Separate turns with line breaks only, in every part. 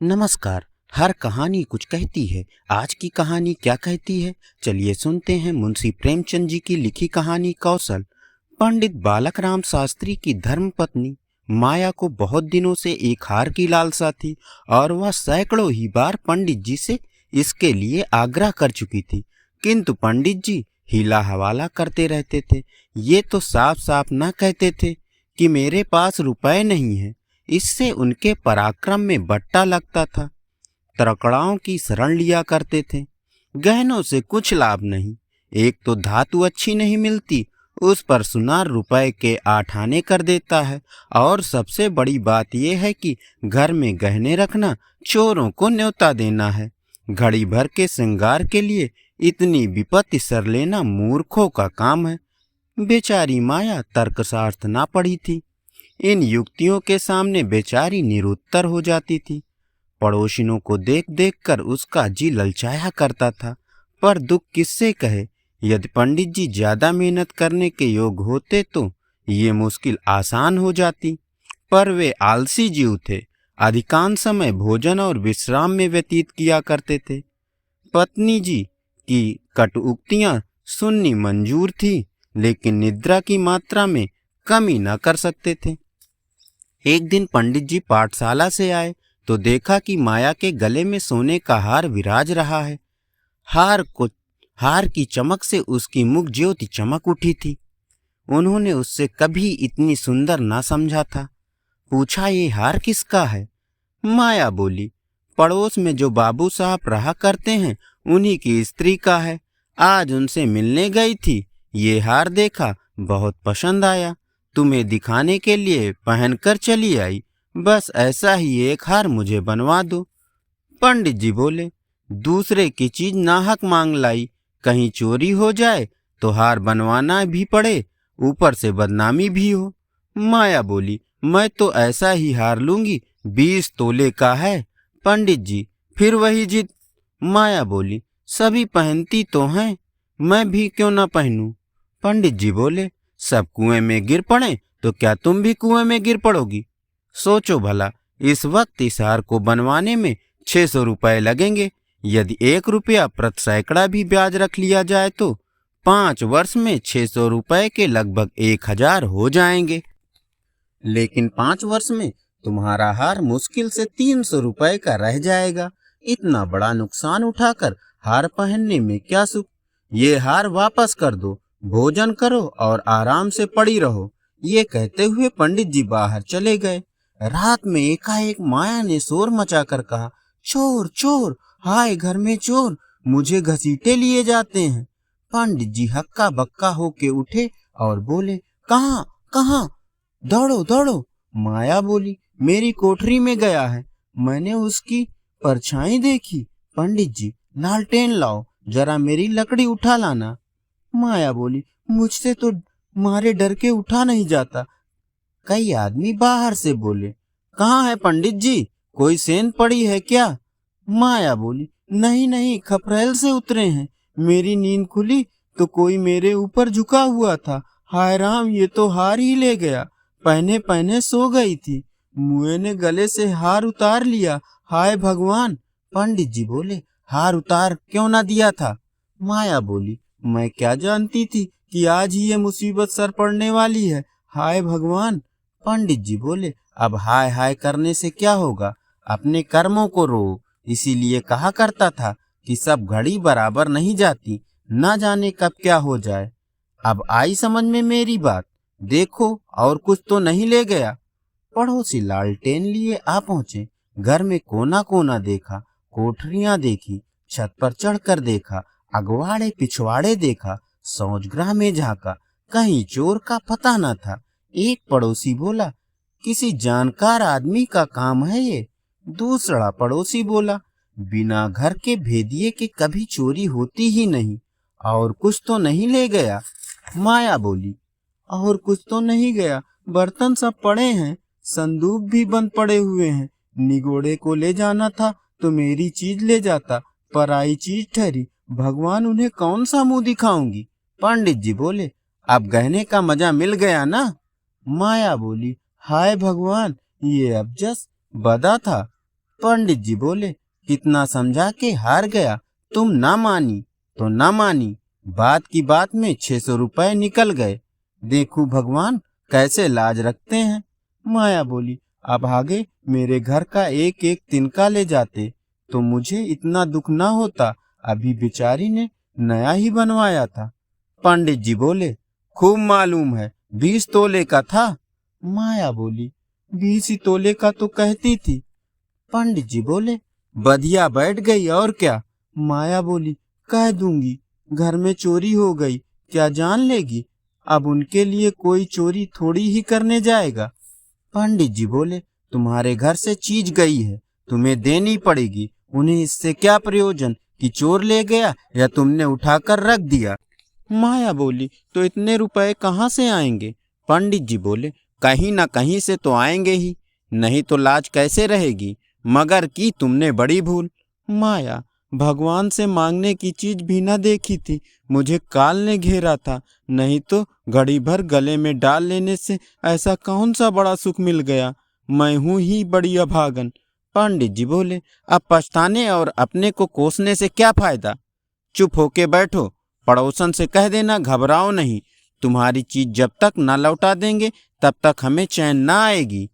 नमस्कार। हर कहानी कुछ कहती है। आज की कहानी क्या कहती है, चलिए सुनते हैं। मुंशी प्रेमचंद जी की लिखी कहानी कौशल। पंडित बालक राम शास्त्री की धर्मपत्नी माया को बहुत दिनों से एक हार की लालसा थी और वह सैकड़ों ही बार पंडित जी से इसके लिए आग्रह कर चुकी थी, किंतु पंडित जी हीला हवाला करते रहते थे। ये तो साफ साफ न कहते थे कि मेरे पास रुपए नहीं है। इससे उनके पराक्रम में बट्टा लगता था। तड़कड़ाओं की शरण लिया करते थे। गहनों से कुछ लाभ नहीं। एक तो धातु अच्छी नहीं मिलती, उस पर सुनार रुपए के 8 आने कर देता है। और सबसे बड़ी बात यह है कि घर में गहने रखना चोरों को न्योता देना है। घड़ी भर के श्रृंगार के लिए इतनी विपत्ति सर लेना मूर्खों का काम है। बेचारी माया तर्कशास्त्र ना पढ़ी थी। इन युक्तियों के सामने बेचारी निरुत्तर हो जाती थी। पड़ोसियों को देख देख कर उसका जी ललचाया करता था। पर दुख किससे कहे। यदि पंडित जी ज्यादा मेहनत करने के योग होते तो ये मुश्किल आसान हो जाती, पर वे आलसी जीव थे। अधिकांश समय भोजन और विश्राम में व्यतीत किया करते थे। पत्नी जी की कटुक्तियां सुननी मंजूर थी, लेकिन निद्रा की मात्रा में कमी न कर सकते थे। एक दिन पंडित जी पाठशाला से आए तो देखा कि माया के गले में सोने का हार विराज रहा है। हार की चमक से उसकी मुख ज्योति चमक उठी थी। उन्होंने उससे कभी इतनी सुंदर ना समझा था। पूछा, ये हार किसका है? माया बोली, पड़ोस में जो बाबू साहब रहा करते हैं उन्हीं की स्त्री का है। आज उनसे मिलने गई थी, ये हार देखा, बहुत पसंद आया, तुम्हें दिखाने के लिए पहनकर चली आई। बस ऐसा ही एक हार मुझे बनवा दो। पंडित जी बोले, दूसरे की चीज नाहक मांग लाई, कहीं चोरी हो जाए तो हार बनवाना भी पड़े, ऊपर से बदनामी भी हो। माया बोली, मैं तो ऐसा ही हार लूंगी, 20 तोले का है। पंडित जी फिर वही जिद। माया बोली, सभी पहनती तो हैं, मैं भी क्यों ना पहनूं। पंडित जी बोले, सब कुएं में गिर पड़े तो क्या तुम भी कुएं में गिर पड़ोगी? सोचो भला, इस वक्त इस हार को बनवाने में 600 रुपए लगेंगे। यदि 1 रुपया प्रति सैकड़ा भी ब्याज रख लिया जाए तो 5 वर्ष में 600 रुपए के लगभग 1000 हो जाएंगे। लेकिन 5 वर्ष में तुम्हारा हार मुश्किल से 300 रुपए का रह जाएगा। इतना बड़ा नुकसान उठाकर हार पहनने में क्या सुख। ये हार वापस कर दो, भोजन करो और आराम से पड़ी रहो। ये कहते हुए पंडित जी बाहर चले गए। रात में एकाएक माया ने शोर मचाकर कहा, चोर चोर, हाय घर में चोर, मुझे घसीटे लिए जाते हैं। पंडित जी हक्का बक्का होके उठे और बोले, कहाँ कहाँ? दौड़ो दौड़ो। माया बोली, मेरी कोठरी में गया है, मैंने उसकी परछाई देखी। पंडित जी, लालटेन लाओ, जरा मेरी लकड़ी उठा लाना। माया बोली, मुझसे तो मारे डर के उठा नहीं जाता। कई आदमी बाहर से बोले, कहाँ है पंडित जी, कोई सेंध पड़ी है क्या? माया बोली, नहीं नहीं, खपरेल से उतरे हैं। मेरी नींद खुली तो कोई मेरे ऊपर झुका हुआ था। हाय राम, ये तो हार ही ले गया। पहने पहने सो गई थी, मुए ने गले से हार उतार लिया। हाय भगवान। पंडित जी बोले, हार उतार क्यों ना दिया था? माया बोली, मैं क्या जानती थी कि आज ही ये मुसीबत सर पड़ने वाली है। हाय भगवान। पंडित जी बोले, अब हाय हाय करने से क्या होगा, अपने कर्मों को रो। इसीलिए कहा करता था कि सब घड़ी बराबर नहीं जाती, ना जाने कब क्या हो जाए। अब आई समझ में मेरी बात। देखो और कुछ तो नहीं ले गया। पड़ोसी लालटेन लिए आ पहुंचे। घर में कोना कोना देखा, कोठरियां देखी, छत पर चढ़कर देखा, अगवाड़े पिछवाड़े देखा, शौचगृह में झांका, कहीं चोर का पता न था। एक पड़ोसी बोला, किसी जानकार आदमी का काम है ये। दूसरा पड़ोसी बोला, बिना घर के भेदिए के कभी चोरी होती ही नहीं। और कुछ तो नहीं ले गया? माया बोली, और कुछ तो नहीं गया, बर्तन सब पड़े हैं, संदूक भी बंद पड़े हुए हैं। निगोड़े को ले जाना था तो मेरी चीज ले जाता, पराई चीज ठहरी, भगवान उन्हें कौन सा मुंह दिखाऊंगी। पंडित जी बोले, अब गहने का मजा मिल गया ना? माया बोली, हाय भगवान, ये अब जस बदा था। पंडित जी बोले, कितना समझा के हार गया, तुम ना मानी तो ना मानी, बात की बात में 600 रुपए निकल गए। देखो भगवान कैसे लाज रखते हैं। माया बोली, अब आगे मेरे घर का एक एक तिनका ले जाते तो मुझे इतना दुख ना होता, अभी बेचारी ने नया ही बनवाया था। पंडित जी बोले, खूब मालूम है, 20 तोले का था। माया बोली, 20 ही तोले का तो कहती थी। पंडित जी बोले, बधिया बैठ गई और क्या। माया बोली, कह दूंगी, घर में चोरी हो गई, क्या जान लेगी, अब उनके लिए कोई चोरी थोड़ी ही करने जाएगा। पंडित जी बोले, तुम्हारे घर से चीज गई है, तुम्हें देनी पड़ेगी, उन्हें इससे क्या प्रयोजन कि चोर ले गया या तुमने उठाकर रख दिया। माया बोली, तो इतने रुपए कहाँ से आएंगे। पंडित जी बोले, कहीं ना कहीं से तो आएंगे ही, नहीं तो लाज कैसे रहेगी, मगर की तुमने बड़ी भूल। माया, भगवान से मांगने की चीज भी न देखी थी, मुझे काल ने घेरा था, नहीं तो घड़ी भर गले में डाल लेने से ऐसा कौन सा बड़ा सुख मिल गया, मैं हूं ही बड़ी अभागन। पंडित जी बोले, अब पछताने और अपने को कोसने से क्या फायदा, चुप होके बैठो, पड़ोसन से कह देना घबराओ नहीं, तुम्हारी चीज जब तक न लौटा देंगे तब तक हमें चैन न आएगी।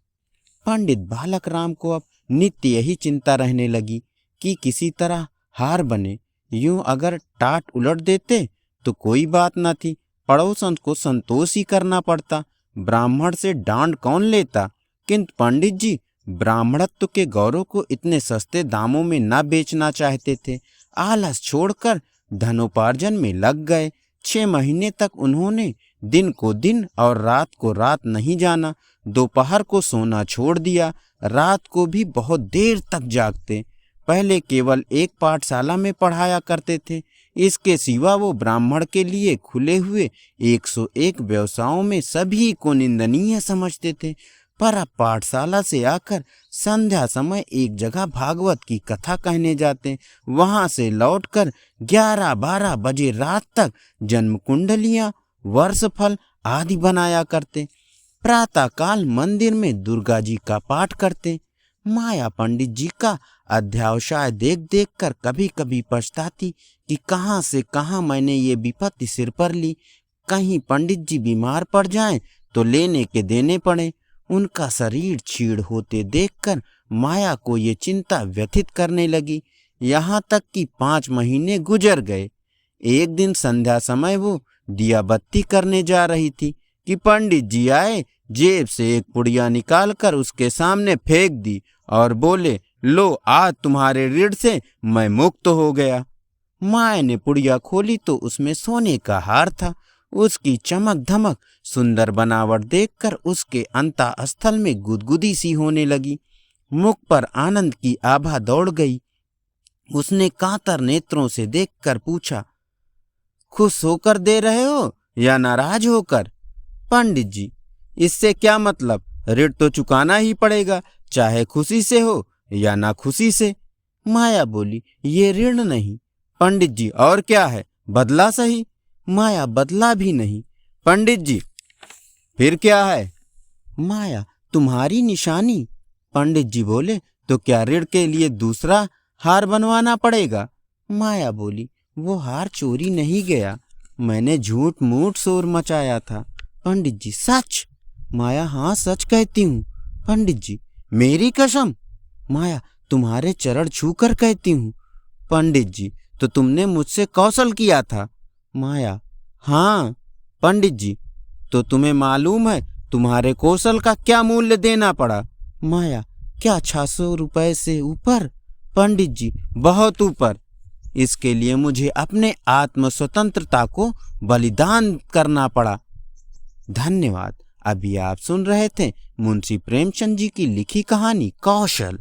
पंडित बालक राम को अब नित्य यही चिंता रहने लगी कि किसी तरह हार बने। यूं अगर टाट उलट देते तो कोई बात न थी, पड़ोसन को संतोष ही करना पड़ता, ब्राह्मण से डांट कौन लेता। किंतु पंडित जी ब्राह्मणत्व के गौरव को इतने सस्ते दामों में न बेचना चाहते थे। आलस छोड़कर धनोपार्जन में लग गए। 6 महीने तक उन्होंने दिन को दिन और रात को रात नहीं जाना, दोपहर को सोना छोड़ दिया, रात को भी बहुत देर तक जागते। पहले केवल एक पाठशाला में पढ़ाया करते थे, इसके सिवा वो ब्राह्मण के लिए खुले हुए 101 व्यवसायों में सभी को निंदनीय समझते थे। पर अब पाठशाला से आकर संध्या समय एक जगह भागवत की कथा कहने जाते, वहां से लौटकर 11-12 बजे रात तक जन्म कुंडलियां, वर्षफल आदि बनाया करते। प्रातः काल मंदिर में दुर्गा जी का पाठ करते। माया पंडित जी का अध्यावसाय देख देख कर कभी कभी पछताती कि कहाँ से कहाँ मैंने ये विपत्ति सिर पर ली। कहीं पंडित जी बीमार पड़ जाएं तो लेने के देने पड़े। उनका शरीर छीड़ होते देखकर माया को ये चिंता व्यथित करने लगी। यहाँ तक कि 5 महीने गुजर गए। एक दिन संध्या समय वो दिया बत्ती करने जा रही थी कि पंडित जी आए, जेब से एक पुड़िया निकालकर उसके सामने फेंक दी और बोले, लो आज तुम्हारे ऋण से मैं मुक्त हो गया। माया ने पुड़िया खोली तो उसमें सोने का हार था। उसकी चमक धमक सुंदर बनावट देखकर उसके अंतःस्थल में गुदगुदी सी होने लगी। मुख पर आनंद की आभा दौड़ गई। उसने कातर नेत्रों से देखकर पूछा, खुश होकर दे रहे हो या नाराज होकर। पंडित जी, इससे क्या मतलब, ऋण तो चुकाना ही पड़ेगा, चाहे खुशी से हो या ना खुशी से। माया बोली, ये ऋण नहीं। पंडित जी, और क्या है, बदला सही। माया, बदला भी नहीं। पंडित जी, फिर क्या है। माया, तुम्हारी निशानी। पंडित जी बोले, तो क्या ऋण के लिए दूसरा हार बनवाना पड़ेगा। माया बोली, वो हार चोरी नहीं गया, मैंने झूठ मूठ शोर मचाया था। पंडित जी, सच। माया, हाँ सच कहती हूँ। पंडित जी, मेरी कसम। माया, तुम्हारे चरण छूकर कहती हूँ। पंडित जी, तो तुमने मुझसे कौशल किया था। माया, हाँ। पंडित जी, तो तुम्हें मालूम है तुम्हारे कौशल का क्या मूल्य देना पड़ा। माया, क्या 600 रुपए से ऊपर। पंडित जी, बहुत ऊपर। इसके लिए मुझे अपने आत्म स्वतंत्रता को बलिदान करना पड़ा। धन्यवाद। अभी आप सुन रहे थे मुंशी प्रेमचंद जी की लिखी कहानी कौशल।